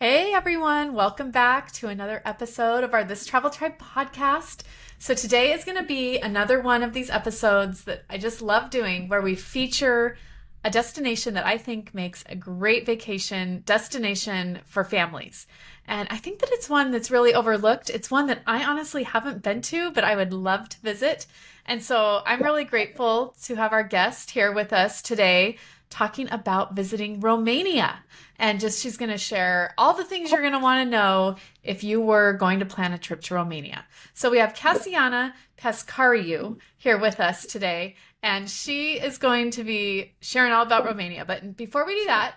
Hey everyone, welcome back to another episode of our This Travel Tribe podcast. So today is going to be another one of these episodes that I just love doing where we feature a destination that I think makes a great vacation destination for families. And I think that it's one that's really overlooked. It's one that I honestly haven't been to, but I would love to visit. And so I'm really grateful to have our guest here with us today talking about visiting Romania. And just she's going to share all the things you're going to want to know if you were going to plan a trip to Romania. So we have Casiana Pascariu here with us today, and she is going to be sharing all about Romania. But before we do that,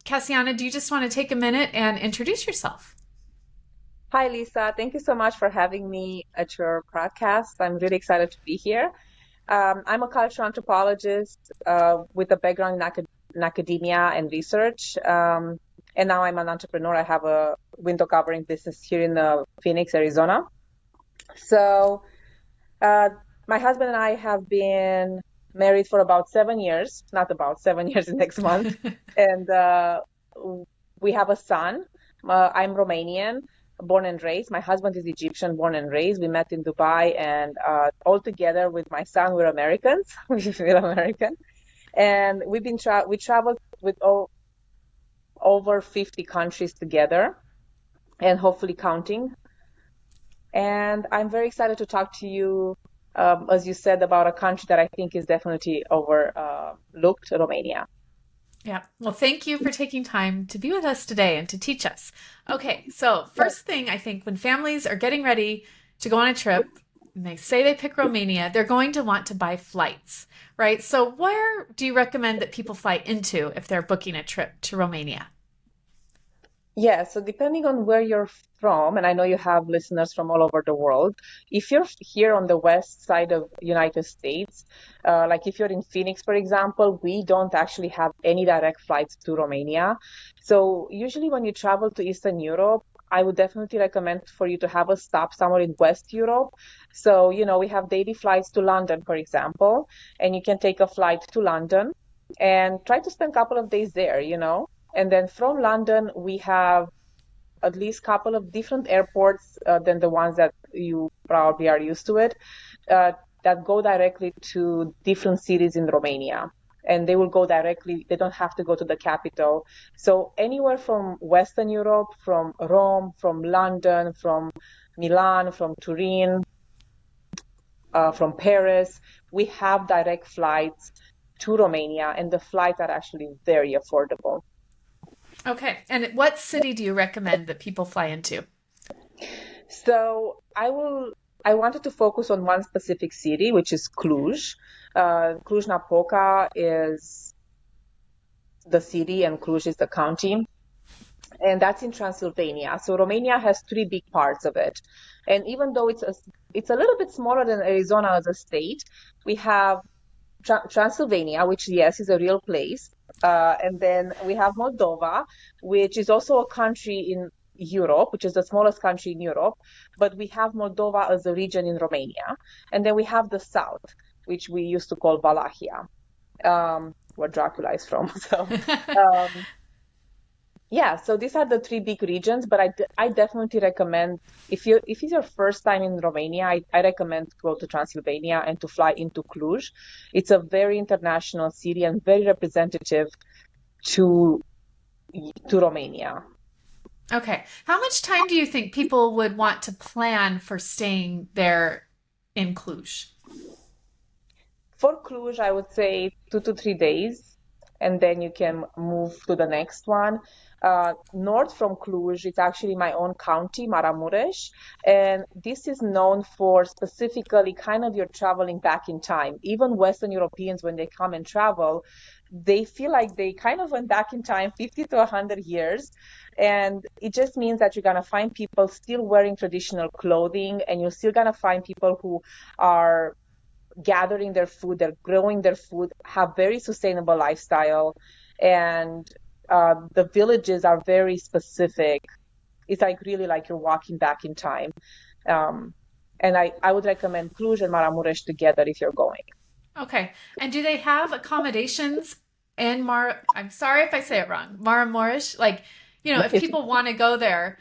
Casiana, do you just want to take a minute and introduce yourself? Hi, Lisa. Thank you so much for having me at your podcast. I'm really excited to be here. I'm a cultural anthropologist with a background in academia and research. And now I'm an entrepreneur. I have a window covering business here in Phoenix, Arizona. So, uh, my husband and I have been married for about 7 years, not about 7 years next month. And we have a son. I'm Romanian, born and raised. My husband is Egyptian, born and raised. We met in Dubai, and all together with my son, we're Americans. We're American, and we traveled with over 50 countries together, and hopefully counting. And I'm very excited to talk to you, as you said, about a country that I think is definitely overlooked, Romania. Yeah. Well, thank you for taking time to be with us today and to teach us. Okay. So, first thing I think when families are getting ready to go on a trip and they say they pick Romania, they're going to want to buy flights, right? So, where do you recommend that people fly into if they're booking a trip to Romania? Yeah, so depending on where you're from, and I know you have listeners from all over the world, if you're here on the west side of United States, like if you're in Phoenix, for example, we don't actually have any direct flights to Romania. So usually when you travel to Eastern Europe, I would definitely recommend for you to have a stop somewhere in West Europe. So, we have daily flights to London, for example, and you can take a flight to London and try to spend a couple of days there. And then from London, we have at least a couple of different airports than the ones that you probably are used to it, uh, that go directly to different cities in Romania. And they will go directly, they don't have to go to the capital. So anywhere from Western Europe, from Rome, from London, from Milan, from Turin, from Paris, we have direct flights to Romania, and the flights are actually very affordable. Okay. And what city do you recommend that people fly into? So I wanted to focus on one specific city, which is Cluj. Cluj-Napoca is the city and Cluj is the county, and that's in Transylvania. So Romania has three big parts of it. And even though it's a little bit smaller than Arizona as a state, we have Transylvania, which yes is a real place. And then we have Moldova, which is also a country in Europe, which is the smallest country in Europe. But we have Moldova as a region in Romania. And then we have the south, which we used to call Wallachia, where Dracula is from. So, um, yeah, so these are the three big regions, but I definitely recommend if it's your first time in Romania, I recommend to go to Transylvania and to fly into Cluj. It's a very international city and very representative to to Romania. Okay. How much time do you think people would want to plan for staying there in Cluj? For Cluj, I would say 2 to 3 days, and then you can move to the next one. North from Cluj, it's actually my own county, Maramures, and this is known for specifically kind of you're traveling back in time. Even Western Europeans, when they come and travel, they feel like they kind of went back in time 50 to 100 years. And it just means that you're going to find people still wearing traditional clothing, and you're still going to find people who are gathering their food, they're growing their food, have very sustainable lifestyle, and the villages are very specific. It's like really like you're walking back in time. Um, and I would recommend Cluj and Maramuresh together if you're going. Okay. And do they have accommodations in I'm sorry if I say it wrong, Maramorish? Like, if people want to go there,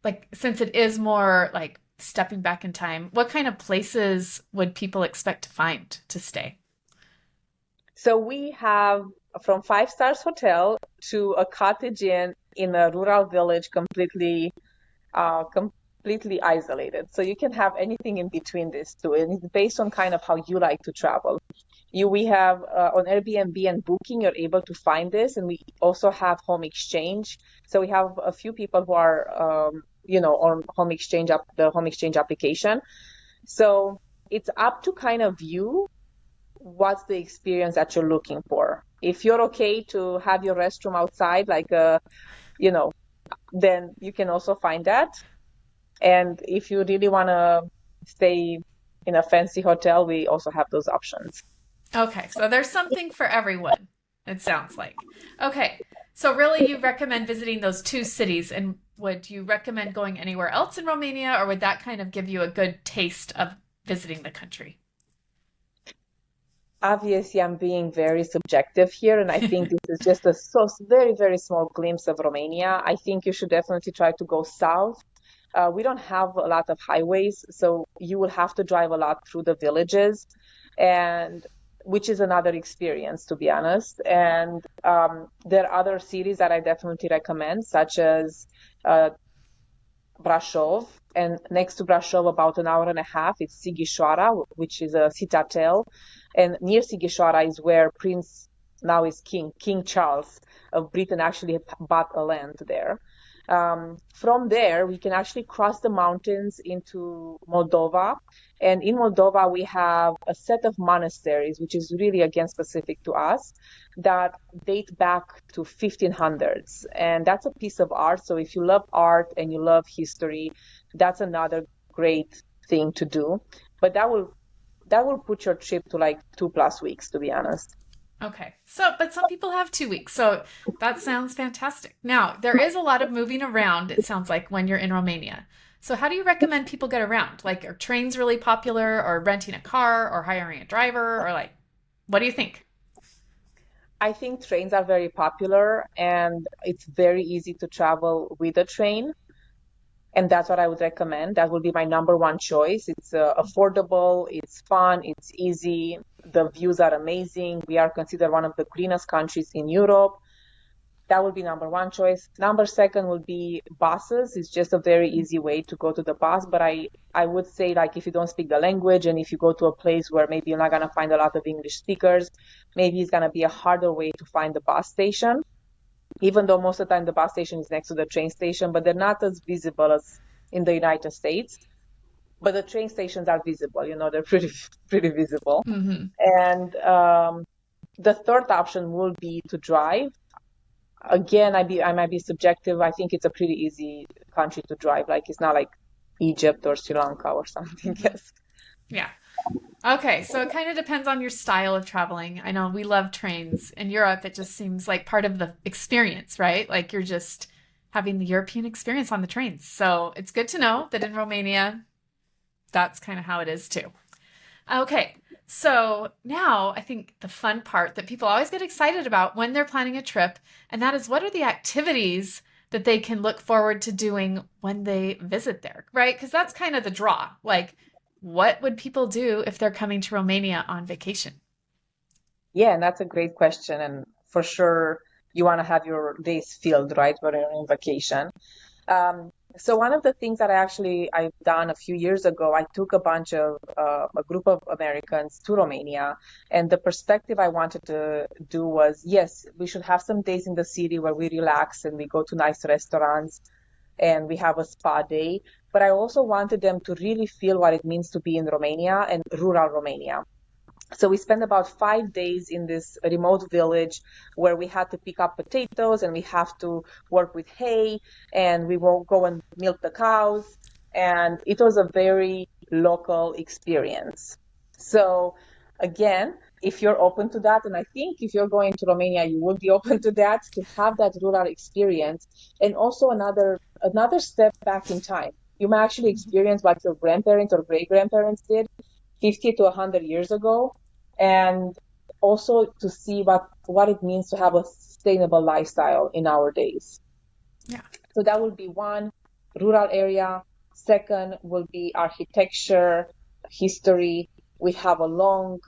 like since it is more like stepping back in time, what kind of places would people expect to find to stay? So we have from five stars hotel to a cottage in a rural village, completely isolated. So you can have anything in between these two, and it's based on kind of how you like to travel. We have on Airbnb and Booking, you're able to find this, and we also have home exchange. So we have a few people who are, on the home exchange application. So it's up to kind of you what's the experience that you're looking for. If you're okay to have your restroom outside, you know, then you can also find that. And if you really want to stay in a fancy hotel, we also have those options. Okay, so there's something for everyone, it sounds like. Okay, so really you recommend visiting those two cities, and would you recommend going anywhere else in Romania, or would that kind of give you a good taste of visiting the country? Obviously, I'm being very subjective here, and I think this is just a very, very small glimpse of Romania. I think you should definitely try to go south. We don't have a lot of highways, so you will have to drive a lot through the villages, and which is another experience, to be honest. And there are other cities that I definitely recommend, such as uh, Brașov, and next to Brașov, about an hour and a half, it's Sighișoara, which is a citadel, and near Sighișoara is where Prince now is King Charles of Britain actually bought a land there. From there, we can actually cross the mountains into Moldova. And in Moldova, we have a set of monasteries, which is really again specific to us, that date back to 1500s. And that's a piece of art. So if you love art and you love history, that's another great thing to do. But that will put your trip to like 2+ weeks, to be honest. Okay. So, but some people have 2 weeks. So that sounds fantastic. Now, there is a lot of moving around, it sounds like, when you're in Romania. So, how do you recommend people get around? Like, are trains really popular, or renting a car, or hiring a driver, or like, what do you think? I think trains are very popular and it's very easy to travel with a train. And that's what I would recommend. That would be my number one choice. It's affordable, it's fun, it's easy. The views are amazing. We are considered one of the greenest countries in Europe. That would be number one choice. Number second would be buses. It's just a very easy way to go to the bus. But I would say, like, if you don't speak the language and if you go to a place where maybe you're not going to find a lot of English speakers, maybe it's going to be a harder way to find the bus station, even though most of the time the bus station is next to the train station, but they're not as visible as in the United States. But the train stations are visible, they're pretty visible. Hmm. And the third option will be to drive. Again, I might be subjective. I think it's a pretty easy country to drive. Like it's not like Egypt or Sri Lanka or something Hmm. else. Yeah. Okay. So it kind of depends on your style of traveling. I know we love trains. In Europe, it just seems like part of the experience, right? Like you're just having the European experience on the trains. So it's good to know that in Romania, that's kind of how it is too. Okay, so now I think the fun part that people always get excited about when they're planning a trip, and that is what are the activities that they can look forward to doing when they visit there, right? Because that's kind of the draw. Like, what would people do if they're coming to Romania on vacation? Yeah, and that's a great question. And for sure, you want to have your days filled, right, when you're on vacation. So one of the things that I've done a few years ago, I took a group of Americans to Romania, and the perspective I wanted to do was, yes, we should have some days in the city where we relax and we go to nice restaurants and we have a spa day. But I also wanted them to really feel what it means to be in Romania and rural Romania. So we spent about 5 days in this remote village where we had to pick up potatoes and we have to work with hay and we will go and milk the cows. And it was a very local experience. So again, if you're open to that, and I think if you're going to Romania, you would be open to that, to have that rural experience. And also another step back in time. You might actually experience what your grandparents or great grandparents did 50 to 100 years ago, and also to see what it means to have a sustainable lifestyle in our days. Yeah. So that will be one, rural area. Second will be architecture, history. We have a long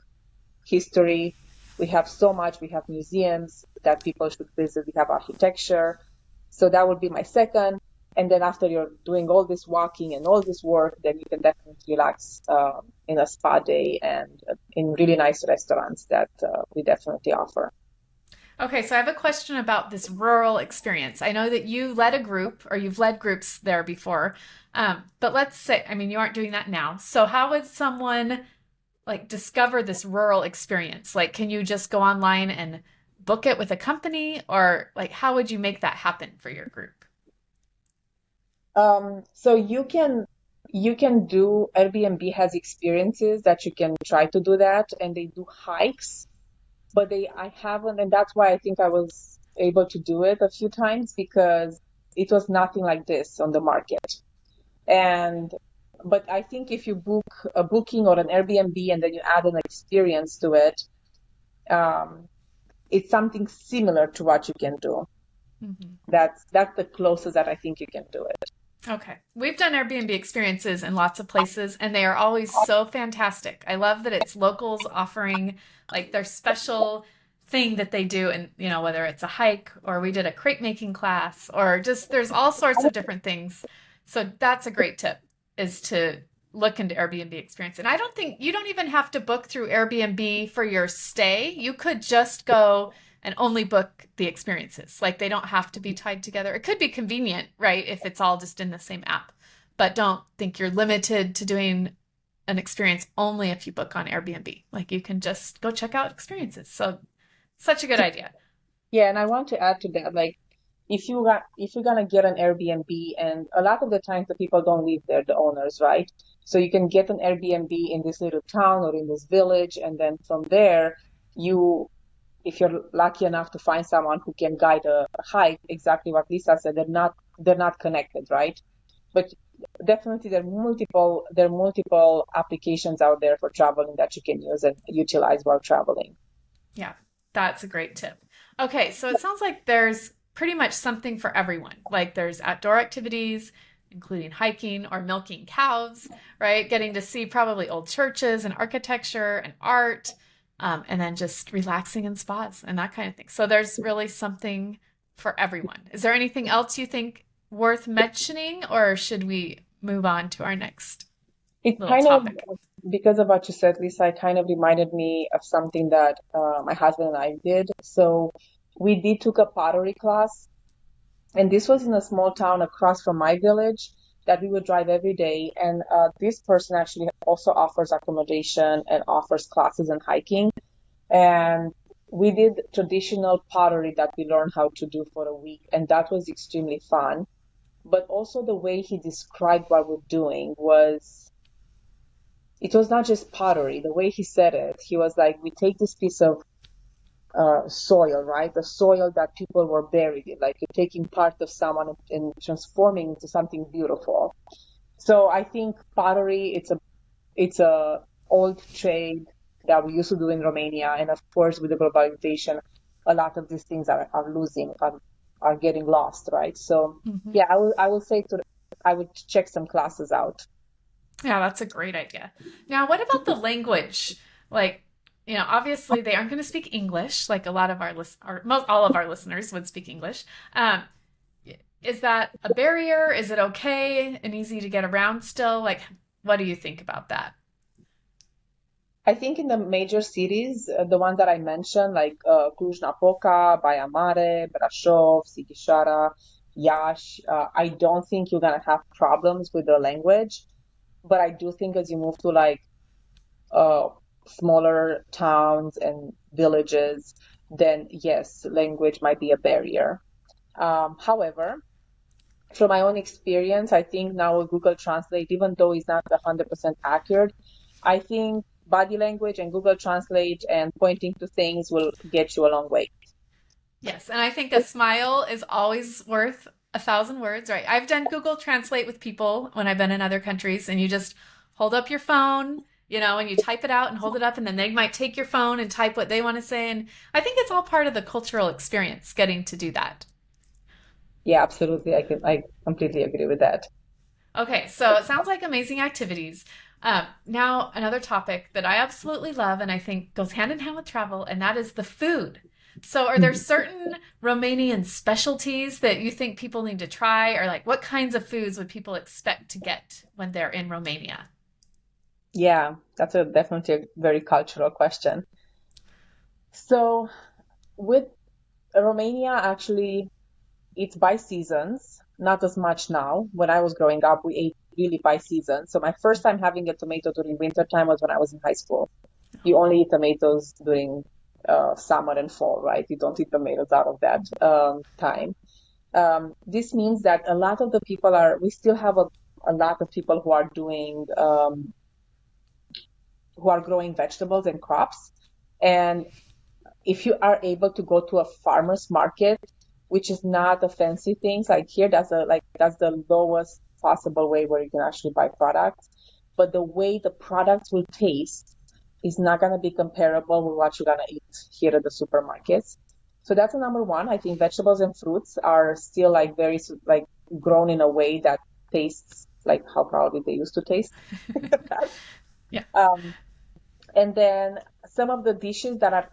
history. We have so much. We have museums that people should visit. We have architecture. So that would be my second. And then after you're doing all this walking and all this work, then you can definitely relax in a spa day and in really nice restaurants that we definitely offer. Okay, so I have a question about this rural experience. I know that you led a group or you've led groups there before, but let's say, I mean, you aren't doing that now. So how would someone like discover this rural experience? Like, can you just go online and book it with a company, or like how would you make that happen for your group? So you can do Airbnb has experiences that you can try to do that, and they do hikes, but they I haven't, and that's why I think I was able to do it a few times because it was nothing like this on the market. And but I think if you book a booking or an Airbnb and then you add an experience to it, um, it's something similar to what you can do. Mhm. That's the closest that I think you can do it. Okay. We've done Airbnb experiences in lots of places, and they are always so fantastic. I love that it's locals offering like their special thing that they do, and whether it's a hike or we did a crepe making class or just there's all sorts of different things. So that's a great tip is to look into Airbnb experience. And I don't think you don't even have to book through Airbnb for your stay. You could just go and only book the experiences. Like they don't have to be tied together. It could be convenient, right, if it's all just in the same app. But don't think you're limited to doing an experience only if you book on Airbnb. Like you can just go check out experiences. So such a good idea. Yeah, and I want to add to that, like if you're gonna get an Airbnb, and a lot of the times the people don't live there, the owners, right? So you can get an Airbnb in this little town or in this village, and then from there, you, if you're lucky enough to find someone who can guide a hike, exactly what Lisa said, they're not connected, right? But definitely there are multiple applications out there for traveling that you can use and utilize while traveling. Yeah, that's a great tip. Okay, so it sounds like there's pretty much something for everyone. Like there's outdoor activities, including hiking or milking cows, right? Getting to see probably old churches and architecture and art, and then just relaxing in spas and that kind of thing. So there's really something for everyone. Is there anything else you think worth mentioning, or should we move on to our next It little kind of, topic? because of what you said, Lisa, it kind of reminded me of something that my husband and I did. So we did took a pottery class, and this was in a small town across from my village that we would drive every day. And this person actually also offers accommodation and offers classes and hiking. And we did traditional pottery that we learned how to do for a week, and that was extremely fun. But also the way he described what we're doing was it was not just pottery. The way he said it, he was like, we take this piece of soil, right? The soil that people were buried in, like you're taking part of someone and transforming into something beautiful. So I think pottery, it's a old trade that we used to do in Romania, and of course with the globalization, a lot of these things are getting lost, right? So Mhm. yeah, I will say I would check some classes out. Yeah, that's a great idea. Now, what about the language? Like, obviously they aren't going to speak English, like a lot of our most all of our listeners would speak English. Um, is that a barrier? Is it okay and easy to get around still? Like, what do you think about that? I think in the major cities, the ones that I mentioned, like Cluj-Napoca, Baia-Mare, Brașov, Sighișoara, Iași, I don't think you're gonna have problems with the language. But I do think as you move to like uh, smaller towns and villages, then yes, language might be a barrier. However, from my own experience, I think now with Google Translate, even though it's not 100% accurate, I think body language and Google Translate and pointing to things will get you a long way. Yes, and I think a smile is always worth a thousand words, right? I've done Google Translate with people when I've been in other countries, and you just hold up your phone, and you type it out and hold it up, and then they might take your phone and type what they want to say. And I think it's all part of the cultural experience getting to do that. Yeah, absolutely. I completely agree with that. Okay, so it sounds like amazing activities. Now, another topic that I absolutely love and I think goes hand in hand with travel, and that is the food. So, are there certain Romanian specialties that you think people need to try, or like what kinds of foods would people expect to get when they're in Romania? Yeah, that's a definitely a very cultural question. So with Romania, actually, it's by seasons, not as much now. When I was growing up, we ate really by season. So my first time having a tomato during winter time was when I was in high school. You only eat tomatoes during summer and fall, right? You don't eat tomatoes out of that time. This means that a lot of the people we still have a lot of people who are growing vegetables and crops. And if you are able to go to a farmer's market, which is not a fancy thing, like here, that's the lowest possible way where you can actually buy products. But the way the products will taste is not going to be comparable with what you're going to eat here at the supermarkets. So that's the number one. I think vegetables and fruits are still like very like grown in a way that tastes like how probably they used to taste in the past. Yeah. Um, and then some of the dishes that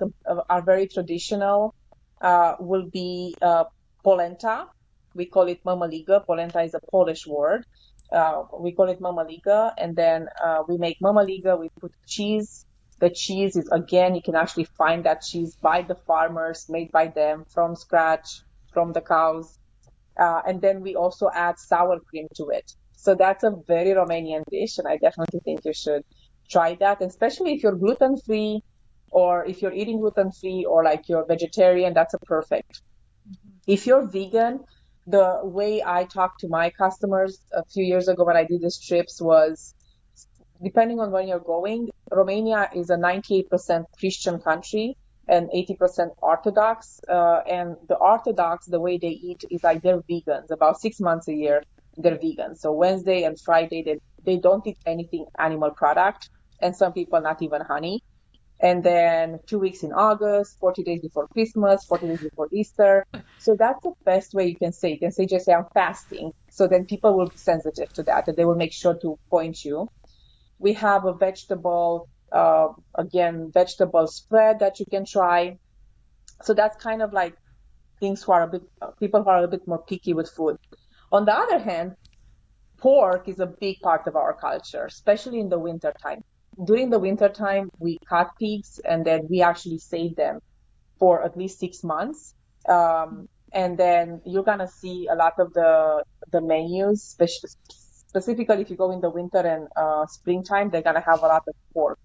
are very traditional will be polenta. We call it mamaliga. Polenta is a Polish word. We call it mamaliga, and then we make mamaliga. We put cheese. The cheese is, again, you can actually find that cheese by the farmers, made by them from scratch, from the cows. And then we also add sour cream to it. So that's a very Romanian dish, and I definitely think you should try that, especially if you're gluten free or if you're eating gluten free or like you're vegetarian, that's a perfect. If you're vegan, the way I talked to my customers a few years ago when I did these trips was depending on where you're going, Romania is a 98% Christian country and 80% Orthodox. And the Orthodox, the way they eat is like they're vegans. About 6 months a year, they're vegan. So Wednesday and Friday, they don't eat anything animal product. And some people not even honey. And then 2 weeks in August, 40 days before Christmas, 40 days before Easter. So that's the best way you can say. You can say, just say, I'm fasting. So then people will be sensitive to that and they will make sure to point you. We have a vegetable spread that you can try. So that's kind of like things people who are a bit more picky with food. On the other hand, pork is a big part of our culture, especially in the winter time. During the winter time, we cut pigs and then we actually save them for at least 6 months. And then you're gonna see a lot of the menus, specifically if you go in the winter and springtime, they're gonna have a lot of pork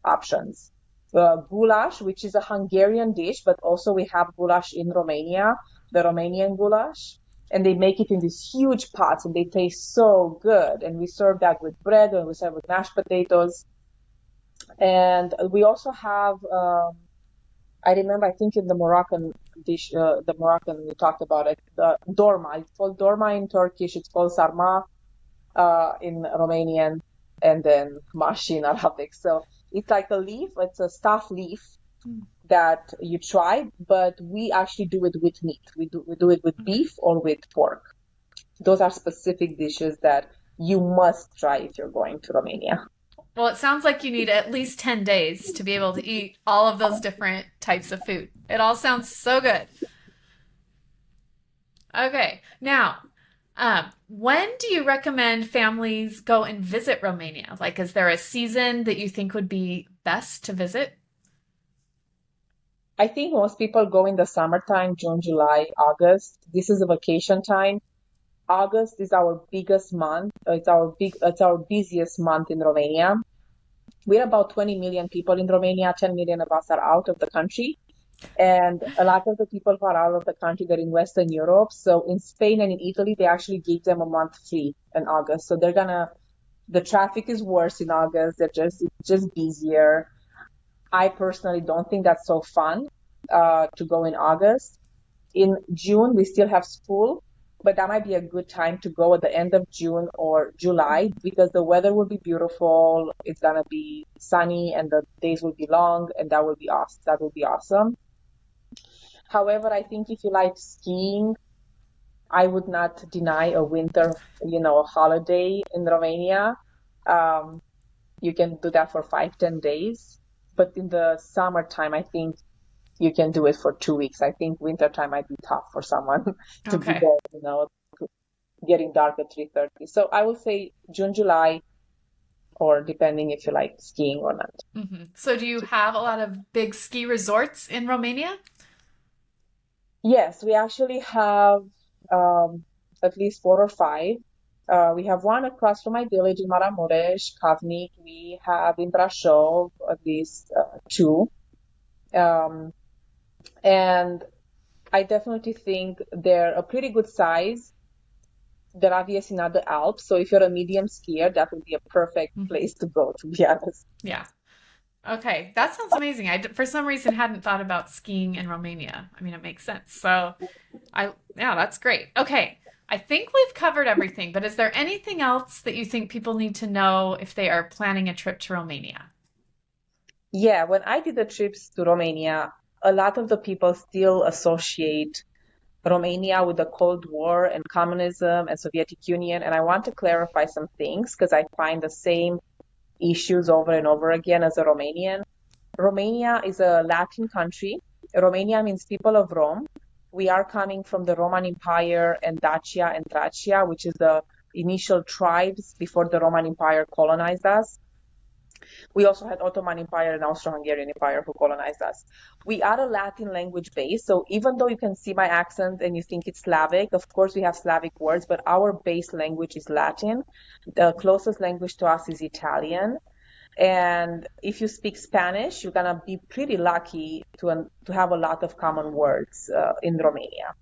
options. Goulash, which is a Hungarian dish, but also we have goulash in Romania, the Romanian goulash, and they make it in these huge pots and they taste so good. And we serve that with bread and we serve with mashed potatoes. And we also have, I remember, I think in the Moroccan dish, the Moroccan, we talked about it, the dorma. It's called dorma in Turkish. It's called sarma in Romanian, and then mashi in Arabic. So it's like a leaf, it's a staff leaf that you try, but we actually do it with meat. We do it with beef or with pork. Those are specific dishes that you must try if you're going to Romania. Well, it sounds like you need at least 10 days to be able to eat all of those different types of food. It all sounds so good. Okay, now, when do you recommend families go and visit Romania? Like, is there a season that you think would be best to visit? I think most people go in the summertime, June, July, August. This is a vacation time. August is our biggest month. It's our busiest month in Romania. We're about 20 million people in Romania. 10 million of us are out of the country. And a lot of the people who are out of the country, they're in Western Europe. So in Spain and in Italy, they actually give them a month free in August. So the traffic is worse in August. It's just busier. I personally don't think that's so fun to go in August. In June, we still have school, but that might be a good time to go at the end of June or July because the weather will be beautiful. It's gonna be sunny and the days will be long, and that will be awesome. That will be awesome. However, I think if you like skiing, I would not deny a winter, holiday in Romania. Um, you can do that for 5, 10 days. But in the summertime, I think you can do it for 2 weeks. I think wintertime might be tough for someone to be Okay. there, getting dark at 3:30. So I would say June, July, or depending if you like skiing or not. So do you have a lot of big ski resorts in Romania? Yes, we actually have um, at least 4 or 5. We have one across from my village in Maramures, Kavnik. We have in Brasov at least two. Um, and I definitely think they're a pretty good size. They're obviously not the Alps, so if you're a medium skier, that would be a perfect Mhm. place to go, to be honest. Yeah. Okay, that sounds amazing. For some reason hadn't thought about skiing in Romania. I mean, it makes sense. Yeah, that's great. Okay, I think we've covered everything, but is there anything else that you think people need to know if they are planning a trip to Romania? Yeah, when I did the trips to Romania, a lot of the people still associate Romania with the Cold War and communism and Soviet Union, and I want to clarify some things because I find the same issues over and over again as a Romanian. Romania is a Latin country. Romania means people of Rome. We are coming from the Roman Empire and Dacia and Tracia, which is the initial tribes before the Roman Empire colonized us. We also had Ottoman Empire and Austro-Hungarian Empire who colonized us. We are a Latin language base, so even though you can see my accent and you think it's Slavic, of course we have Slavic words, but our base language is Latin. The closest language to us is Italian. And if you speak Spanish, you're gonna be pretty lucky to have a lot of common words in Romania.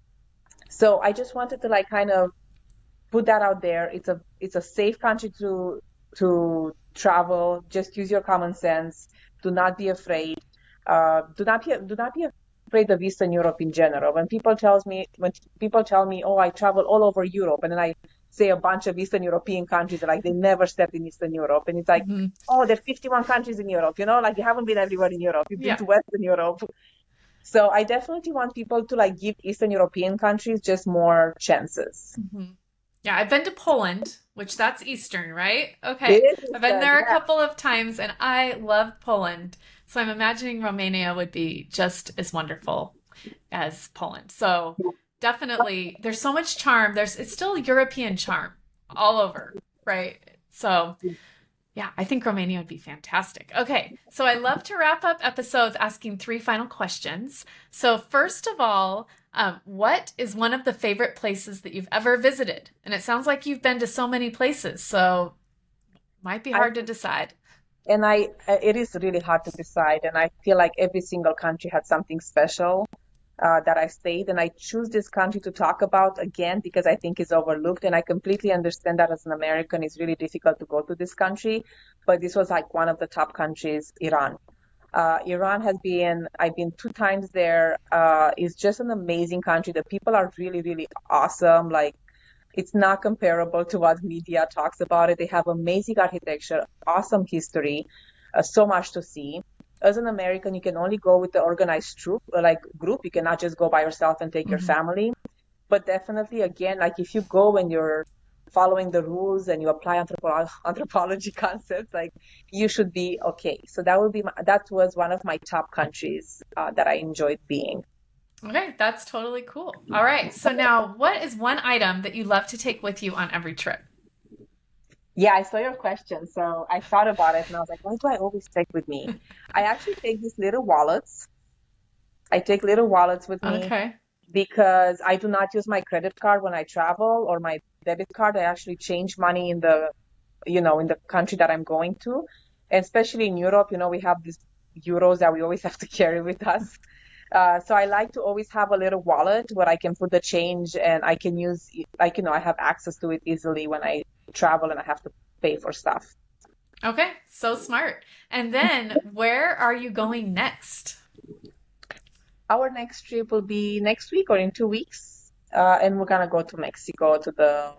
So I just wanted to like kind of put that out there. It's a safe country to travel. Just use your common sense. Do not be afraid. Do not be afraid of Eastern Europe in general. When people tell me, oh, I travel all over Europe, and then I say a bunch of Eastern European countries, like they never stepped in Eastern Europe, and it's like, Hmm. oh, there are 51 countries in Europe. Like you haven't been everywhere in Europe. You've been Yeah. to Western Europe. So I definitely want people to like give Eastern European countries just more chances. Hmm. Yeah, I've been to Poland, which that's Eastern, right? It Okay. is I've been Eastern, there a yeah. couple of times and I love Poland. So I'm imagining Romania would be just as wonderful as Poland. So definitely there's so much charm. It's still European charm all over, right? So yeah, I think Romania would be fantastic. Okay, so I love to wrap up episodes asking three final questions. So, first of all, what is one of the favorite places that you've ever visited? And it sounds like you've been to so many places, so might be I hard to decide. and I it is really hard to decide, and I feel like every single country had something special that I stayed, and I choose this country to talk about again because I think it's overlooked, and I completely understand that as an American, it's really difficult to go to this country, but this was like one of the top countries, Iran. Iran I've been 2 times there. It's just an amazing country. The people are really, really awesome. Like, it's not comparable to what media talks about it. They have amazing architecture, awesome history, so much to see. As an American, you can only go with the organized troop, like group. You cannot just go by yourself and take your Hmm. family. But definitely, again, like if you go and you're following the rules and you apply anthropology concepts, like you should be okay. So that was one of my top countries that I enjoyed being. Okay, that's totally cool. All right, so now what is one item that you love to take with you on every trip? Yeah, I saw your question. So I thought about it and I was like, what do I always take with me? I actually take these little wallets. I take little wallets with me Okay. because I do not use my credit card when I travel or my debit card. I actually change money in the country that I'm going to. And especially in Europe, we have these euros that we always have to carry with us. So I like to always have a little wallet where I can put the change and I can use, like, I have access to it easily when I travel and I have to pay for stuff. Okay, so smart. And then where are you going next? Our next trip will be next week or in 2 weeks. And we're gonna go to Mexico to the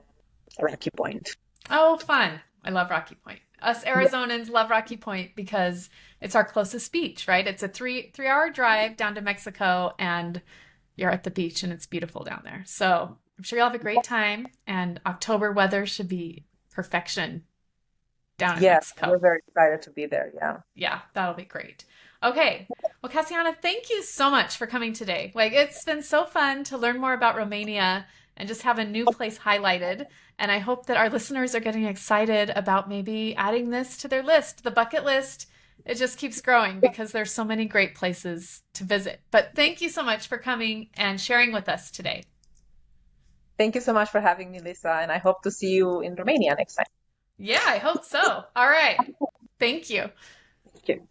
Rocky Point. Oh, fun. I love Rocky Point. Us Arizonans love Rocky Point because it's our closest beach, right? It's a three hour drive down to Mexico and you're at the beach and it's beautiful down there. So I'm sure you'll have a great time, and October weather should be perfection down in Yes, Mexico. we're very excited to be there. Yeah. Yeah, that'll be great. Okay. Well, Cassiana, thank you so much for coming today. Like, it's been so fun to learn more about Romania and just have a new place highlighted. And I hope that our listeners are getting excited about maybe adding this to their list. The bucket list, it just keeps growing because there's so many great places to visit. But thank you so much for coming and sharing with us today. Thank you so much for having me, Lisa, and I hope to see you in Romania next time. Yeah, I hope so. All right. Thank you. Thank you.